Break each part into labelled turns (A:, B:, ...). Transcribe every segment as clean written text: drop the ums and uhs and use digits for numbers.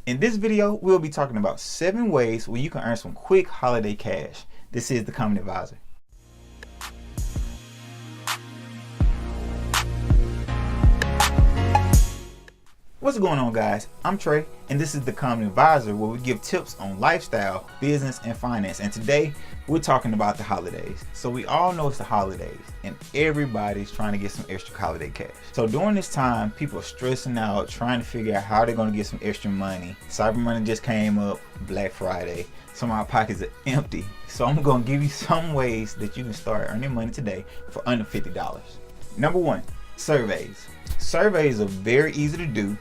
A: In this video, we'll be talking about 7 ways where you can earn some quick holiday cash. This is the Common Advisor. What's going on, guys? I'm Trey, and this is the Common Advisor, where we give tips on lifestyle, business, and finance. And today, we're talking about the holidays. So we all know it's the holidays, and everybody's trying to get some extra holiday cash. So during this time, people are stressing out, trying to figure out how they're going to get some extra money. Cyber Monday just came up, Black Friday. Some of our pockets are empty. So I'm going to give you some ways that you can start earning money today for under $50. Number 1, surveys. Surveys are very easy to do,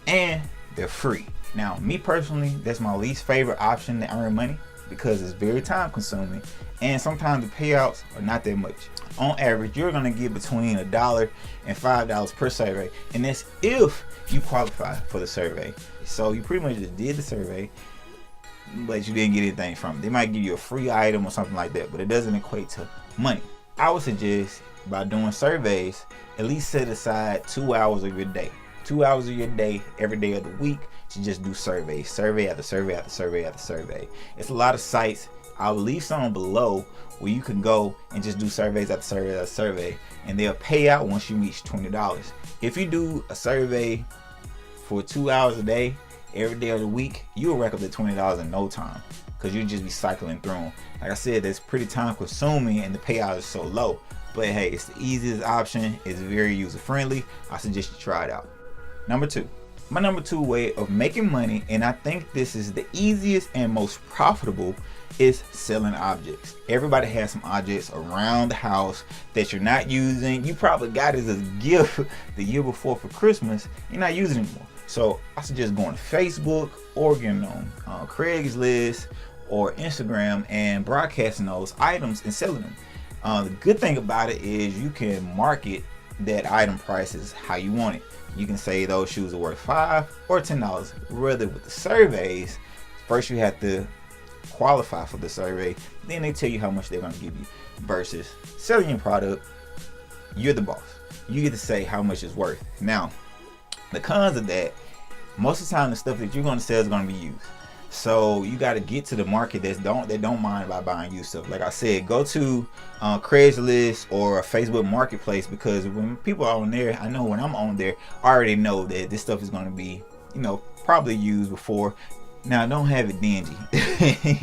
A: and they're free. Now, me personally, that's my least favorite option to earn money because it's very time consuming, and sometimes the payouts are not that much. On average, you're gonna get between $1 and $5 per survey, and that's if you qualify for the survey. So you pretty much just did the survey, but you didn't get anything from it. They might give you a free item or something like that, but it doesn't equate to money. I would suggest, by doing surveys, at least set aside 2 hours of your day. 2 hours of your day, every day of the week, to just do surveys. Survey after survey after survey after survey. It's a lot of sites. I'll leave some below where you can go and just do surveys after survey after survey, and they'll pay out once you reach $20. If you do a survey for 2 hours a day, every day of the week, you'll rack up the $20 in no time, because you'll just be cycling through them. Like I said, that's pretty time consuming, and the payout is so low. But hey, it's the easiest option. It's very user friendly. I suggest you try it out. Number 2, my number 2 way of making money, and I think this is the easiest and most profitable, is selling objects. Everybody has some objects around the house that you're not using. You probably got it as a gift the year before for Christmas. You're not using it anymore. So I suggest going to Facebook or getting on Craigslist or Instagram and broadcasting those items and selling them. The good thing about it is you can market that item prices how you want it. You can say those shoes are worth $5 or $10. Rather, with the surveys, first you have to qualify for the survey, then they tell you how much they're going to give you. Versus selling your product, you're the boss. You get to say how much it's worth. Now, the cons of that, most of the time the stuff that you're going to sell is going to be used. So you got to get to the market that don't mind about buying used stuff. Like I said, go to Craigslist or a Facebook Marketplace, because when people are on there, I know when I'm on there, I already know that this stuff is going to be, probably used before. Now, don't have it dingy,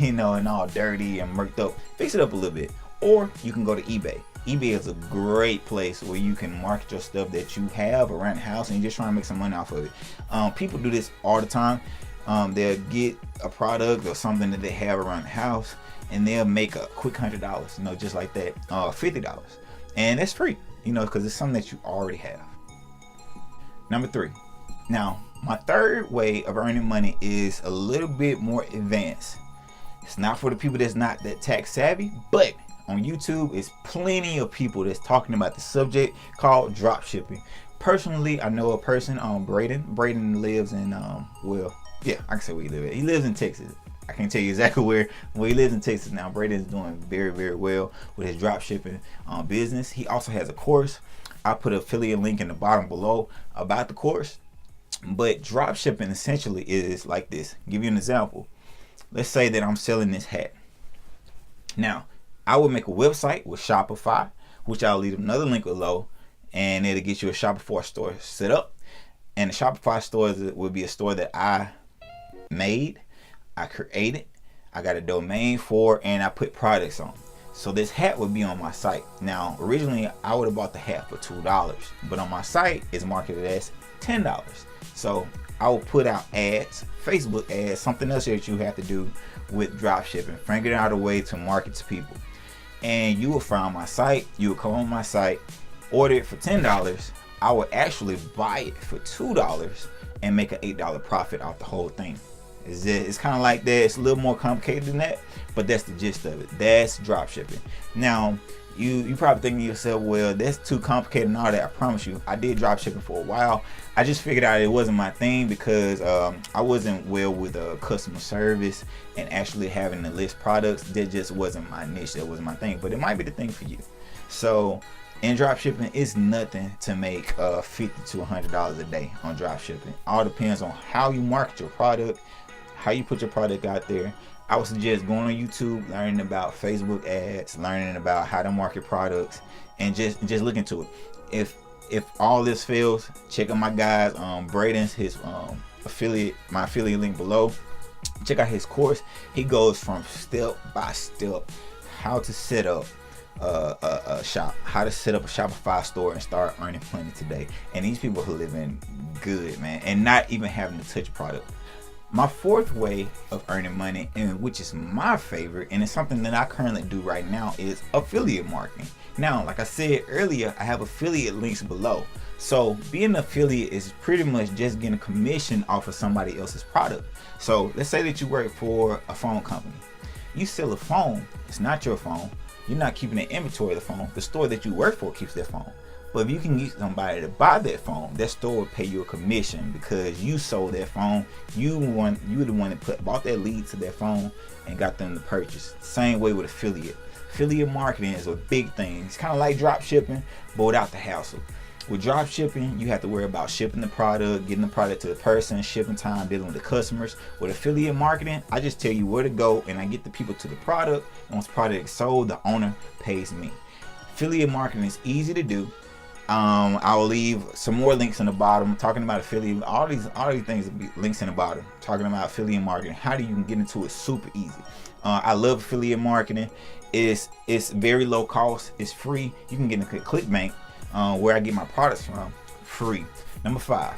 A: and all dirty and murked up. Fix it up a little bit. Or you can go to eBay. eBay is a great place where you can market your stuff that you have around the house, and you're just trying to make some money off of it. People do this all the time. They'll get a product or something that they have around the house, and they'll make a quick $100, just like that, $50, and that's free, because it's something that you already have. Number 3. Now, my third way of earning money is a little bit more advanced. It's not for the people that's not that tax savvy, but on YouTube, it's plenty of people that's talking about the subject called dropshipping. Personally, I know a person, Braden. Braden lives in, I can say where he lives at. He lives in Texas. I can't tell you exactly where he lives in Texas now. Braden's doing very, very well with his dropshipping business. He also has a course. I'll put an affiliate link in the bottom below about the course. But dropshipping essentially is like this. I'll give you an example. Let's say that I'm selling this hat. Now, I would make a website with Shopify, which I'll leave another link below, and it'll get you a Shopify store set up. And the Shopify store would be a store that I made, I created, I got a domain for, and I put products on. So this hat would be on my site. Now, originally I would have bought the hat for $2, but on my site it's marketed as $10. So I will put out ads, Facebook ads, something else that you have to do with dropshipping, figuring out a way to market to people. And you will find my site, you will come on my site, order it for $10. I would actually buy it for $2 and make an $8 profit off the whole thing. It's kind of like that. It's a little more complicated than that, but that's the gist of it. That's dropshipping. Now, you probably thinking to yourself, well, that's too complicated and all that. I promise you, I did dropshipping for a while. I just figured out it wasn't my thing because I wasn't well with customer service and actually having to list products. That just wasn't my niche. That wasn't my thing, but it might be the thing for you. So In drop shipping, it's nothing to make $50 to $100 a day on drop shipping. All depends on how you market your product, how you put your product out there. I would suggest going on YouTube, learning about Facebook ads, learning about how to market products, and just look into it. If all this fails, check out my guys, Braden's his my affiliate link below. Check out his course. He goes from step by step how to set up a shop, how to set up a Shopify store and start earning plenty today. And these people are living good, man, and not even having to touch a product. My fourth way of earning money, and which is my favorite, and it's something that I currently do right now, is affiliate marketing. Now, like I said earlier, I have affiliate links below. So being an affiliate is pretty much just getting a commission off of somebody else's product. So let's say that you work for a phone company. You sell a phone, it's not your phone. You're not keeping an inventory of the phone. The store that you work for keeps that phone. But if you can get somebody to buy that phone, that store will pay you a commission because you sold that phone. You were the one that bought that lead to that phone and got them to purchase. Same way with affiliate. Affiliate marketing is a big thing. It's kind of like drop shipping, but without the hassle. With drop shipping, you have to worry about shipping the product, getting the product to the person, shipping time, dealing with the customers. With affiliate marketing, I just tell you where to go and I get the people to the product. And once the product is sold, the owner pays me. Affiliate marketing is easy to do. I will leave some more links in the bottom talking about affiliate. All these things will be links in the bottom talking about affiliate marketing. How do you can get into it super easy. I love affiliate marketing. It's very low cost. It's free. You can get into ClickBank, where I get my products from, free. Number 5.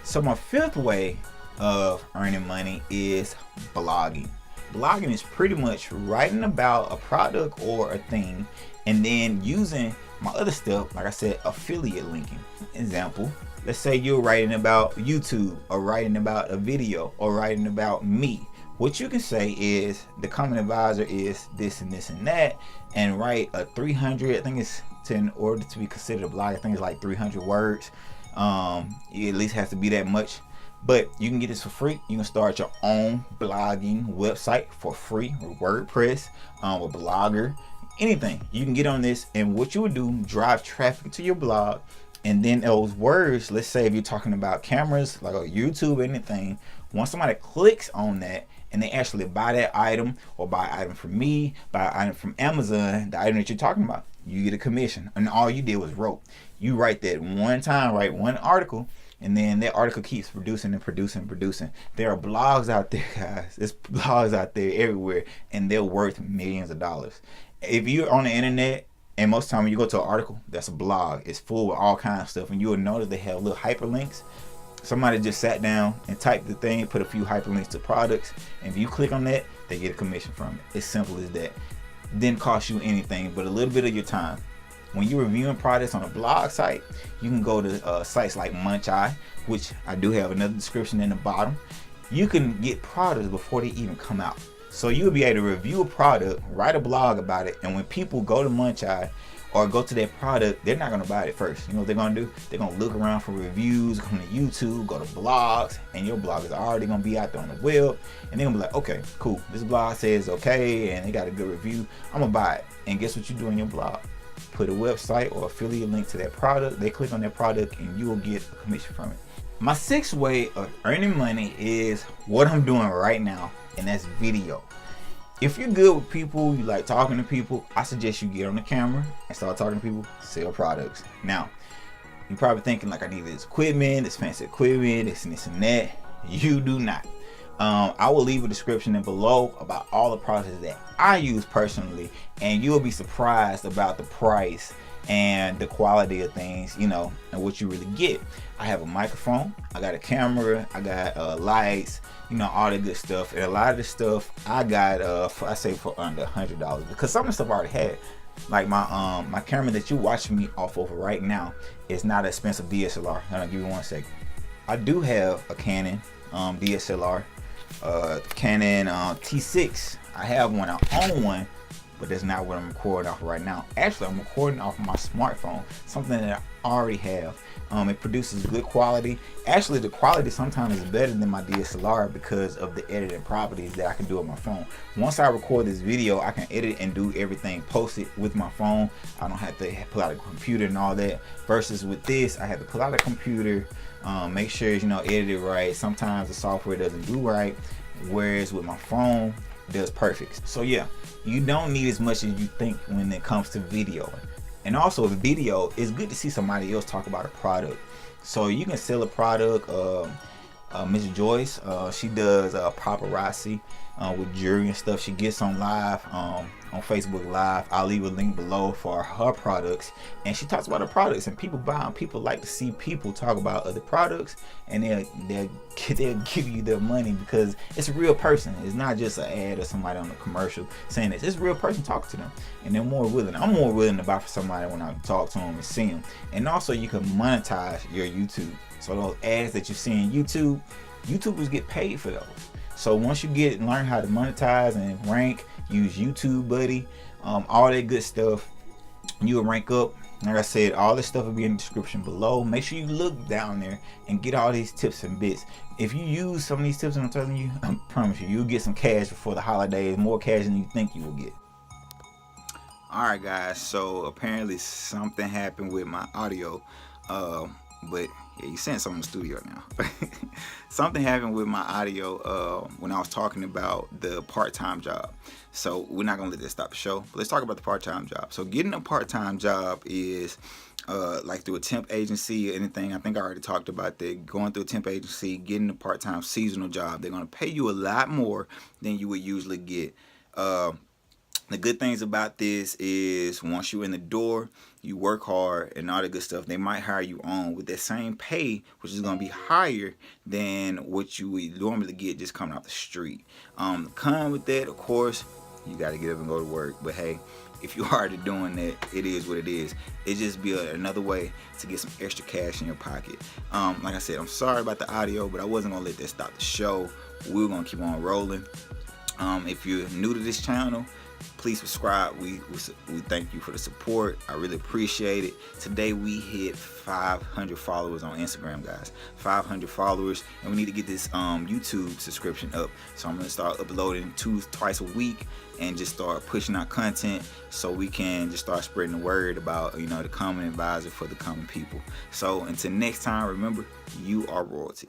A: So my fifth way of earning money is blogging. Blogging is pretty much writing about a product or a thing and then using my other stuff, like I said, affiliate linking. Example, let's say you're writing about YouTube or writing about a video or writing about me. What you can say is the common advisor is this and this and that, and write a 300, I think it's in order to be considered a blog, I think it's like 300 words. It at least has to be that much. But you can get this for free. You can start your own blogging website for free with WordPress, with Blogger, anything. You can get on this, and what you would do, drive traffic to your blog, and then those words, let's say if you're talking about cameras, like on YouTube or anything, once somebody clicks on that and they actually buy that item or buy an item from me, buy an item from Amazon, the item that you're talking about, you get a commission. And all you did was wrote. You write that one time, write one article, and then that article keeps producing and producing. There are blogs out there, guys. There's blogs out there everywhere, and they're worth millions of dollars. If you're on the internet, and most of the time when you go to an article, that's a blog. It's full with all kinds of stuff, and you will notice they have little hyperlinks. Somebody just sat down and typed the thing, put a few hyperlinks to products, and if you click on that, they get a commission from it. It's simple as that. Didn't cost you anything but a little bit of your time. When you're reviewing products on a blog site, you can go to sites like Muncheye, which I do have another description in the bottom. You can get products before they even come out. So you'll be able to review a product, write a blog about it, and when people go to Muncheye or go to that product, they're not going to buy it first. You know what they're going to do? They're going to look around for reviews, go to YouTube, go to blogs, and your blog is already going to be out there on the web, and they're going to be like, okay, cool, this blog says okay, and they got a good review, I'm going to buy it. And guess what you do in your blog? Put a website or affiliate link to that product. They click on that product, and you will get a commission from it. My sixth way of earning money is what I'm doing right now, and that's video. If you're good with people, you like talking to people, I suggest you get on the camera and start talking to people, sell products. Now, you're probably thinking like I need this equipment, this fancy equipment, this and this and that. You do not. I will leave a description in below about all the products that I use personally, and you'll be surprised about the price and the quality of things, you know, and what you really get. I have a microphone, I got a camera, I got lights, you know, all the good stuff. And a lot of the stuff I got I say for under $100, because some of the stuff I already had. Like my camera that you watching me off of right now is not an expensive DSLR. I'll give you one second. I do have a Canon DSLR, Canon T6. I have one, I own one, but that's not what I'm recording off right now. Actually, I'm recording off my smartphone, something that I already have. It produces good quality. Actually, the quality sometimes is better than my DSLR because of the editing properties that I can do on my phone. Once I record this video, I can edit and do everything, post it with my phone. I don't have to pull out a computer and all that. Versus with this, I have to pull out a computer, make sure edit it right. Sometimes the software doesn't do right, whereas with my phone, it does perfect. So yeah, you don't need as much as you think when it comes to videoing. And also with video, it's good to see somebody else talk about a product. So you can sell a product. Miss Joyce, she does paparazzi with jewelry and stuff. She gets on live on Facebook Live. I'll leave a link below for her products, and she talks about her products, and people buy them. People like to see people talk about other products, and they'll give you their money because it's a real person. It's not just an ad or somebody on a commercial saying this. It's a real person talking to them, and they're more willing. I'm more willing to buy for somebody when I talk to them and see them. And also, you can monetize your YouTube. So those ads that you see in YouTube, YouTubers get paid for those. So once you learn how to monetize and rank, use YouTube Buddy, all that good stuff, you will rank up. Like I said, all this stuff will be in the description below. Make sure you look down there and get all these tips and bits. If you use some of these tips I'm telling you, I promise you'll get some cash before the holidays, more cash than you think you will get. Alright guys, so apparently something happened with my audio. But yeah, you sent something in the studio now. Something happened with my audio when I was talking about the part-time job. So we're not gonna let this stop the show, but let's talk about the part-time job. So getting a part-time job is like through a temp agency or anything. I think I already talked about that. Going through a temp agency, getting a part-time seasonal job, they're gonna pay you a lot more than you would usually get. The good things about this is once you're in the door, you work hard and all that good stuff, they might hire you on with that same pay, which is going to be higher than what you would normally get just coming off the street. Come with that, of course, you got to get up and go to work. But hey, if you're already doing that, it is what it is. It just be another way to get some extra cash in your pocket. Like I said, I'm sorry about the audio, but I wasn't going to let that stop the show. We're going to keep on rolling. If you're new to this channel, please subscribe. We thank you for the support. I really appreciate it. Today we hit 500 followers on Instagram, guys. 500 followers, and we need to get this YouTube subscription up. So I'm gonna start uploading twice a week and just start pushing out content so we can just start spreading the word about the common advisor for the common people. So until next time, remember, you are royalty.